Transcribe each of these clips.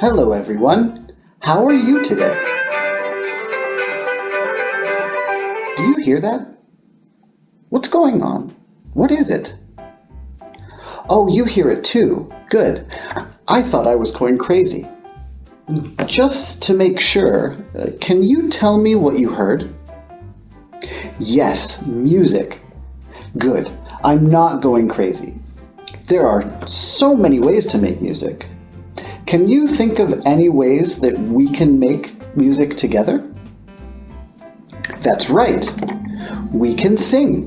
Hello everyone. How are you today? Do you hear that? What's going on? What is it? Oh, you hear it too. Good. I thought I was going crazy. Just to make sure, can you tell me what you heard? Yes, music. Good. I'm not going crazy. There are so many ways to make music. Can you think of any ways that we can make music together? That's right. We can sing.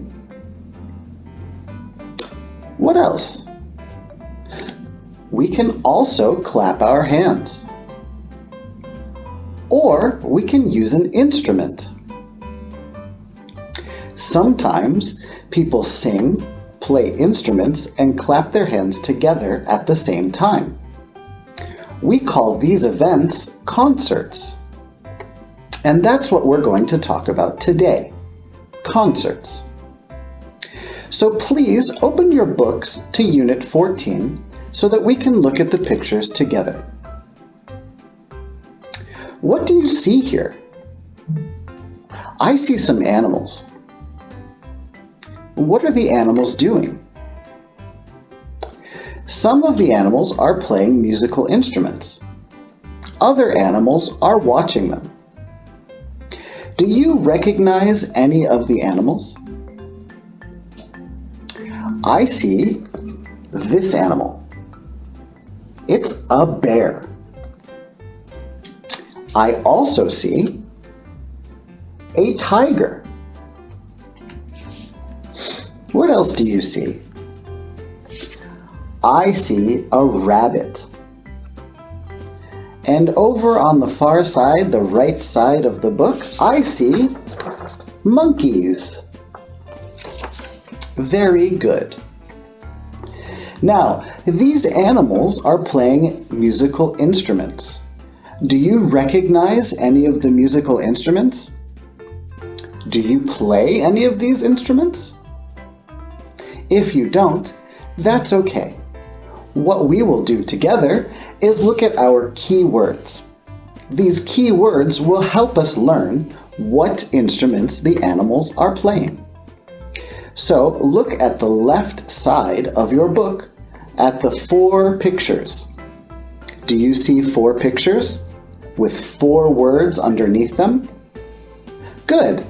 What else? We can also clap our hands. Or we can use an instrument. Sometimes people sing, play instruments, and clap their hands together at the same time. We call these events concerts. And that's what we're going to talk about today, concerts. So please open your books to Unit 14 so that we can look at the pictures together. What do you see here? I see some animals. What are the animals doing? Some of the animals are playing musical instruments. Other animals are watching them. Do you recognize any of the animals? I see this animal. It's a bear. I also see a tiger. What else do you see? I see a rabbit. And over on the far side, the right side of the book, I see monkeys. Very good. Now, these animals are playing musical instruments. Do you recognize any of the musical instruments? Do you play any of these instruments? If you don't, that's okay. What we will do together is look at our key words. These key words will help us learn what instruments the animals are playing. So look at the left side of your book at the 4 pictures. Do you see 4 pictures with 4 words underneath them? Good.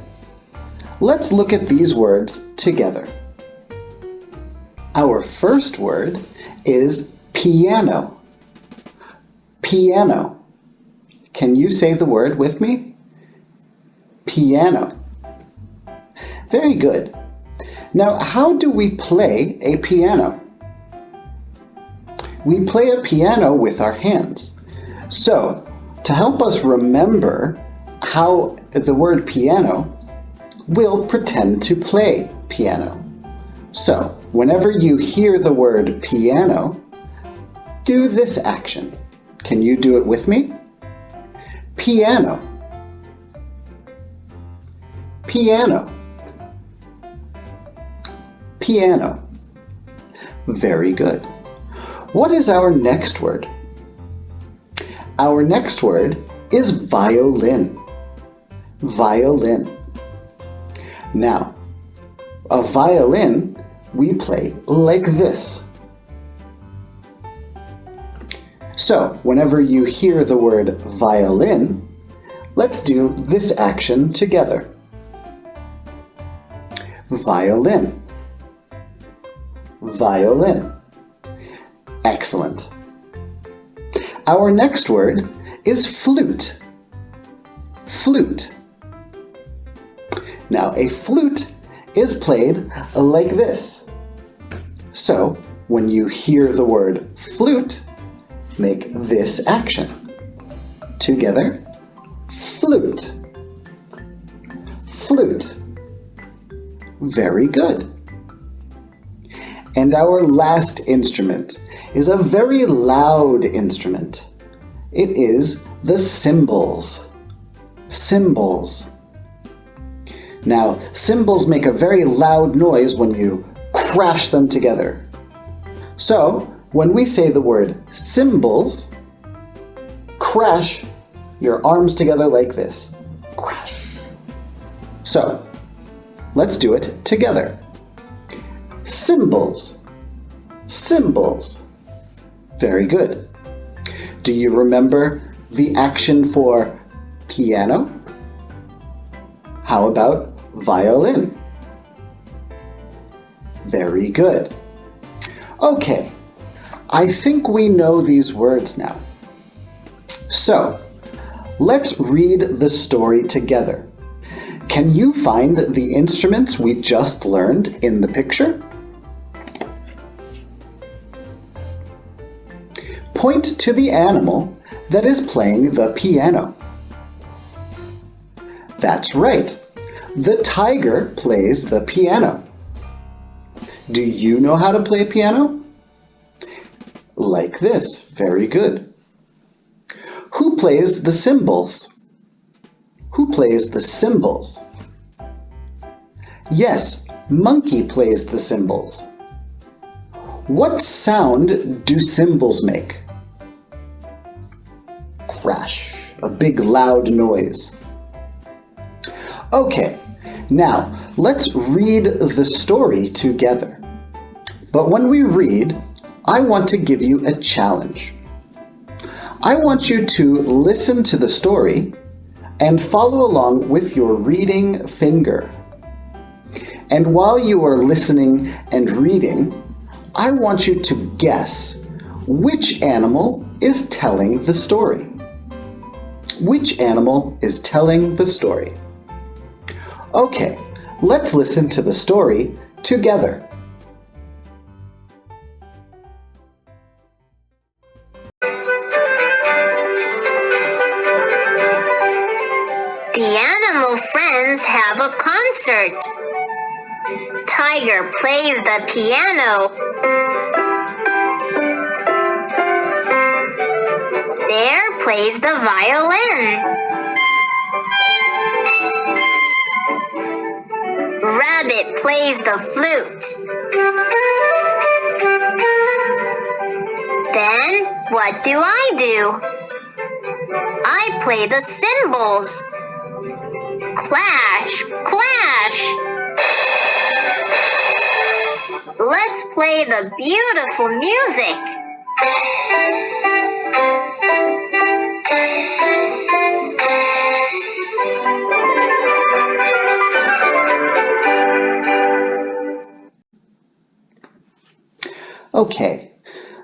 Let's look at these words together. Our first word is piano. Piano. Can you say the word with me? Piano. Very good. Now, how do we play a piano? We play a piano with our hands. So, to help us remember how the word piano, we'll pretend to play piano. So, whenever you hear the word piano, do this action. Can you do it with me? Piano. Piano. Piano. Very good. What is our next word? Our next word is violin. Violin. Now, a violin we play like this. So, whenever you hear the word violin, let's do this action together. Violin. Violin. Excellent. Our next word is flute. Flute. Now, a flute is played like this. So, when you hear the word flute, make this action. Together, flute. Flute. Very good. And our last instrument is a very loud instrument. It is the cymbals. Cymbals. Now, cymbals make a very loud noise when you crash them together. So, when we say the word cymbals, crash your arms together like this. Crash. So, let's do it together. Cymbals. Cymbals. Very good. Do you remember the action for piano? How about violin? Very good. Okay, I think we know these words now. So, let's read the story together. Can you find the instruments we just learned in the picture? Point to the animal that is playing the piano. That's right. The tiger plays the piano. Do you know how to play piano? Like this. Very good. Who plays the cymbals? Who plays the cymbals? Yes, Monkey plays the cymbals. What sound do cymbals make? Crash, a big loud noise. Okay, now let's read the story together. But when we read, I want to give you a challenge. I want you to listen to the story and follow along with your reading finger. And while you are listening and reading, I want you to guess which animal is telling the story. Which animal is telling the story? Okay, let's listen to the story together. The animal friends have a concert. Tiger plays the piano. Bear plays the violin. Rabbit plays the flute. Then, what do? I play the cymbals. Clash, clash. Let's play the beautiful music. Okay,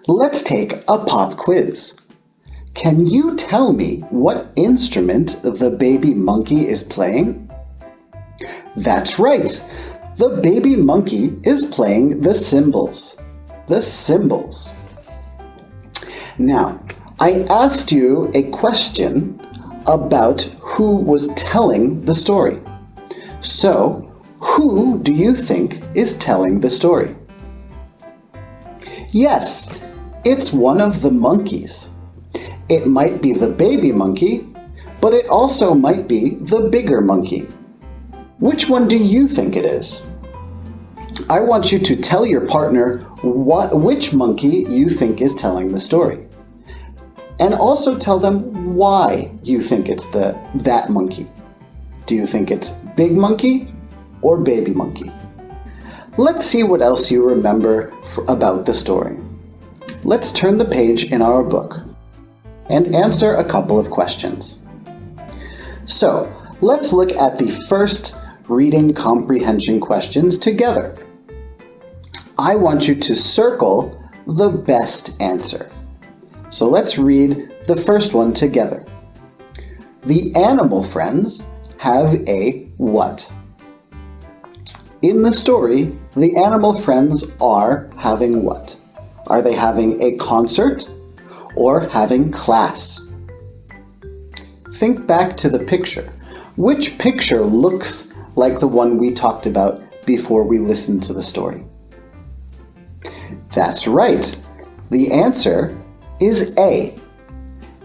let's take a pop quiz. Can you tell me what instrument the baby monkey is playing? That's right. The baby monkey is playing the cymbals. The cymbals. Now, I asked you a question about who was telling the story. So, who do you think is telling the story? Yes, it's one of the monkeys. It might be the baby monkey, but it also might be the bigger monkey. Which one do you think it is? I want you to tell your partner which monkey you think is telling the story. And also tell them why you think it's that monkey. Do you think it's big monkey or baby monkey? Let's see what else you remember about the story. Let's turn the page in our book and answer a couple of questions. So, let's look at the first reading comprehension questions together. I want you to circle the best answer. So let's read the first one together. The animal friends have a what? In the story, the animal friends are having what? Are they having a concert or having class? Think back to the picture. Which picture looks like the one we talked about before we listened to the story? That's right. The answer is A.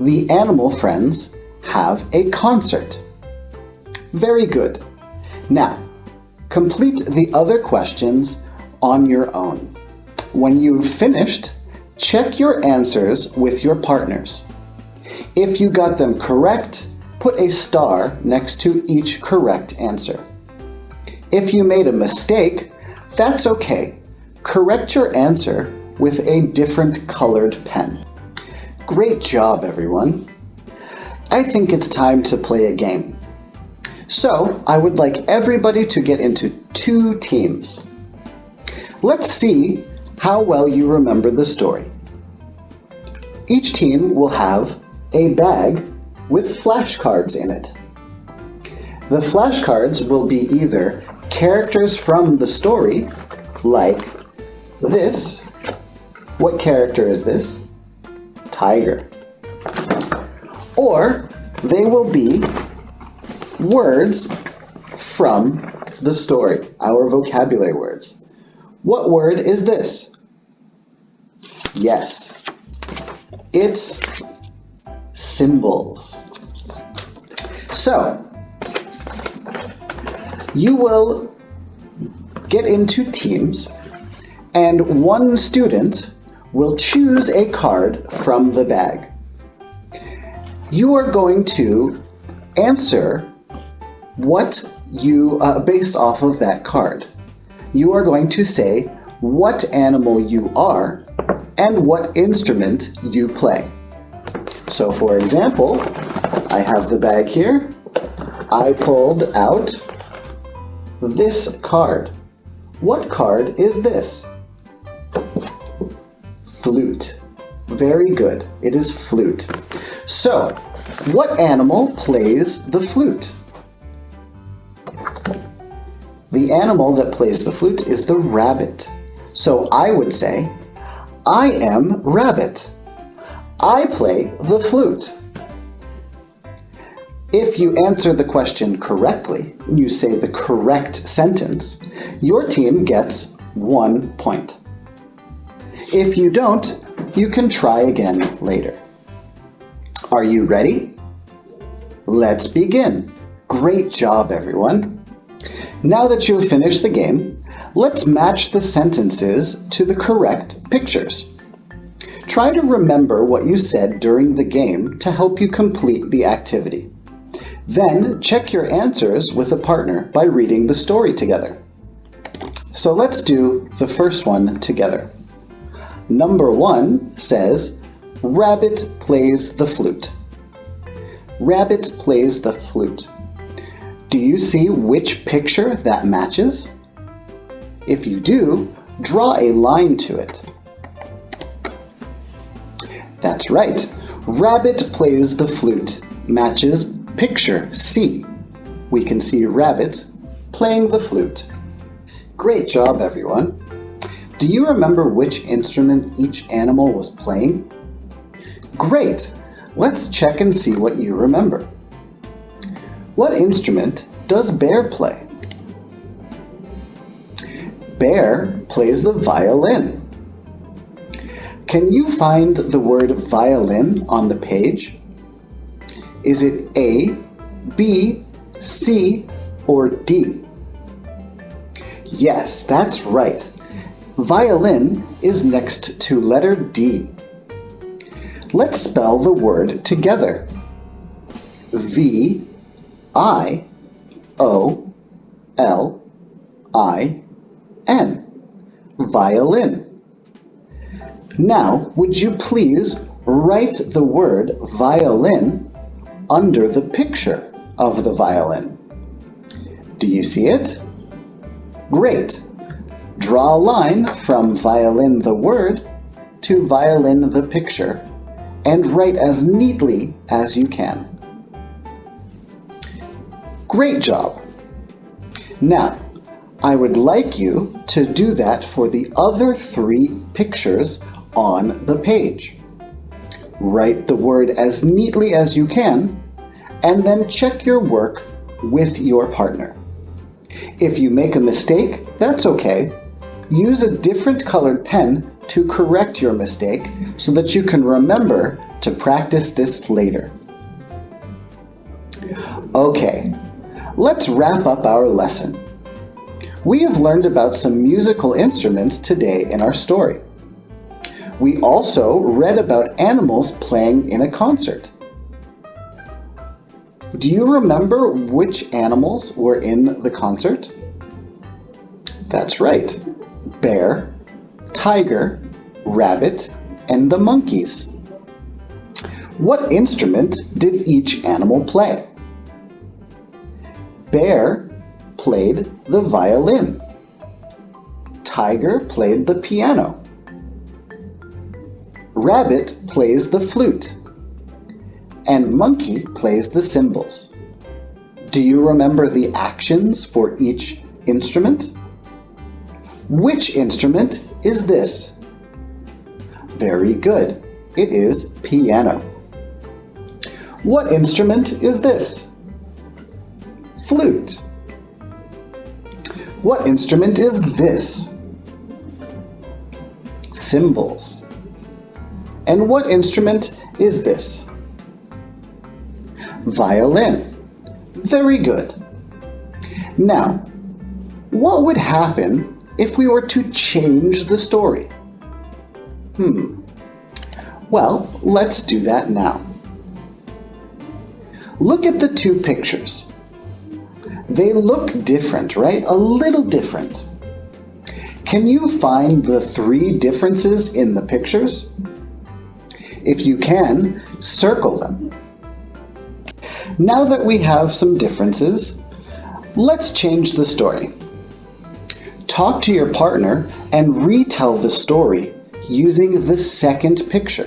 The animal friends have a concert. Very good. Now, complete the other questions on your own. When you've finished, check your answers with your partners. If you got them correct, put a star next to each correct answer. If you made a mistake, that's okay. Correct your answer with a different colored pen. Great job, everyone. I think it's time to play a game. So, I would like everybody to get into 2 teams. Let's see how well you remember the story. Each team will have a bag with flashcards in it. The flashcards will be either characters from the story, like this. What character is this? Tiger. Or they will be words from the story, our vocabulary words. What word is this? Yes, it's symbols. So, you will get into teams, and one student will choose a card from the bag. You are going to answer what you, based off of that card. You are going to say what animal you are and what instrument you play. So for example, I have the bag here. I pulled out this card. What card is this? Flute. Very good. It is flute. So, what animal plays the flute? The animal that plays the flute is the rabbit. So I would say, I am rabbit. I play the flute. If you answer the question correctly, and you say the correct sentence, your team gets 1 point. If you don't, you can try again later. Are you ready? Let's begin. Great job, everyone. Now that you've finished the game, let's match the sentences to the correct pictures. Try to remember what you said during the game to help you complete the activity. Then check your answers with a partner by reading the story together. So let's do the first one together. Number 1 says, Rabbit plays the flute. Rabbit plays the flute. Do you see which picture that matches? If you do, draw a line to it. That's right. Rabbit plays the flute matches picture C. We can see Rabbit playing the flute. Great job, everyone. Do you remember which instrument each animal was playing? Great! Let's check and see what you remember. What instrument does Bear play? Bear plays the violin. Can you find the word violin on the page? Is it A, B, C, or D? Yes, that's right. Violin is next to letter D. Let's spell the word together. V-I-O-L-I-N. Violin. Now, would you please write the word violin under the picture of the violin? Do you see it? Great! Draw a line from violin the word to violin the picture and write as neatly as you can. Great job! Now, I would like you to do that for the other 3 pictures on the page. Write the word as neatly as you can, and then check your work with your partner. If you make a mistake, that's okay. Use a different colored pen to correct your mistake so that you can remember to practice this later. Okay, let's wrap up our lesson. We have learned about some musical instruments today in our story. We also read about animals playing in a concert. Do you remember which animals were in the concert? That's right. Bear, tiger, rabbit, and the monkeys. What instrument did each animal play? Bear played the violin. Tiger played the piano. Rabbit plays the flute. And monkey plays the cymbals. Do you remember the actions for each instrument? Which instrument is this? Very good. It is piano. What instrument is this? Flute. What instrument is this? Cymbals. And what instrument is this? Violin. Very good. Now, what would happen if we were to change the story? Well, let's do that now. Look at the two pictures. They look different, right? A little different. Can you find the three differences in the pictures? If you can, circle them. Now that we have some differences, let's change the story. Talk to your partner and retell the story using the second picture.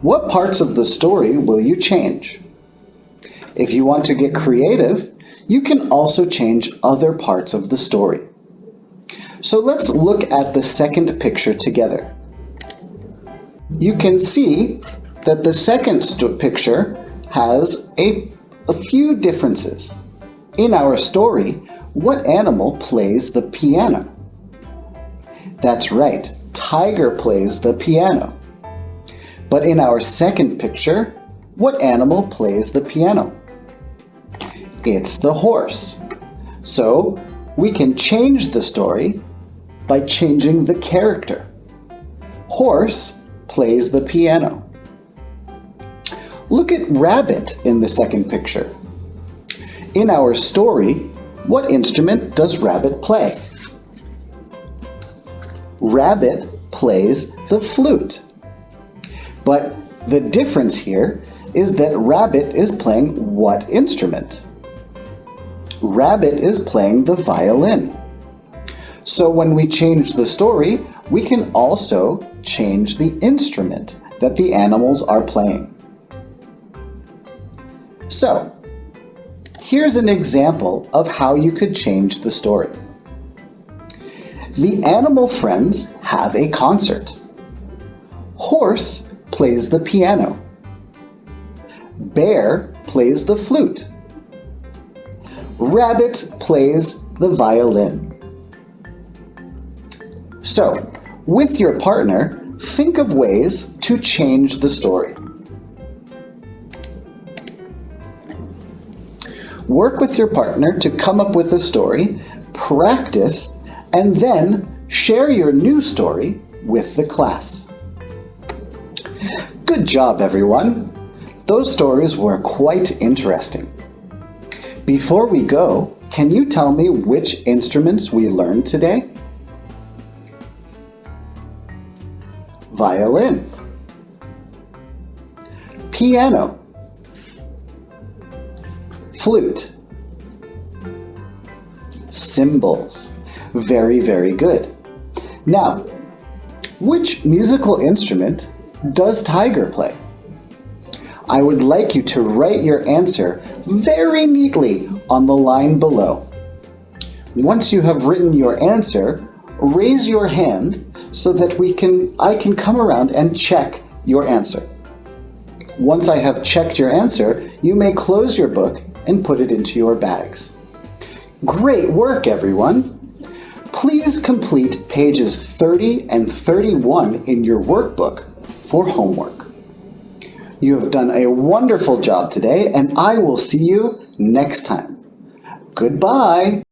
What parts of the story will you change? If you want to get creative, you can also change other parts of the story. So let's look at the second picture together. You can see that the second picture has a few differences. In our story, what animal plays the piano? That's right, Tiger plays the piano. But in our second picture, what animal plays the piano? It's the horse. So we can change the story by changing the character. Horse plays the piano. Look at rabbit in the second picture. In our story, what instrument does rabbit play? Rabbit plays the flute. But the difference here is that rabbit is playing what instrument? Rabbit is playing the violin. So when we change the story, we can also change the instrument that the animals are playing. So, here's an example of how you could change the story. The animal friends have a concert. Horse plays the piano. Bear plays the flute. Rabbit plays the violin. So, with your partner, think of ways to change the story. Work with your partner to come up with a story, practice, and then share your new story with the class. Good job, everyone! Those stories were quite interesting. Before we go, can you tell me which instruments we learned today? Violin, piano, flute, cymbals. Very, very good. Now, which musical instrument does Tiger play? I would like you to write your answer very neatly on the line below. Once you have written your answer, raise your hand so that I can come around and check your answer. Once I have checked your answer, you may close your book and put it into your bags. Great work, everyone! Please complete pages 30 and 31 in your workbook for homework. You have done a wonderful job today, and I will see you next time. Goodbye!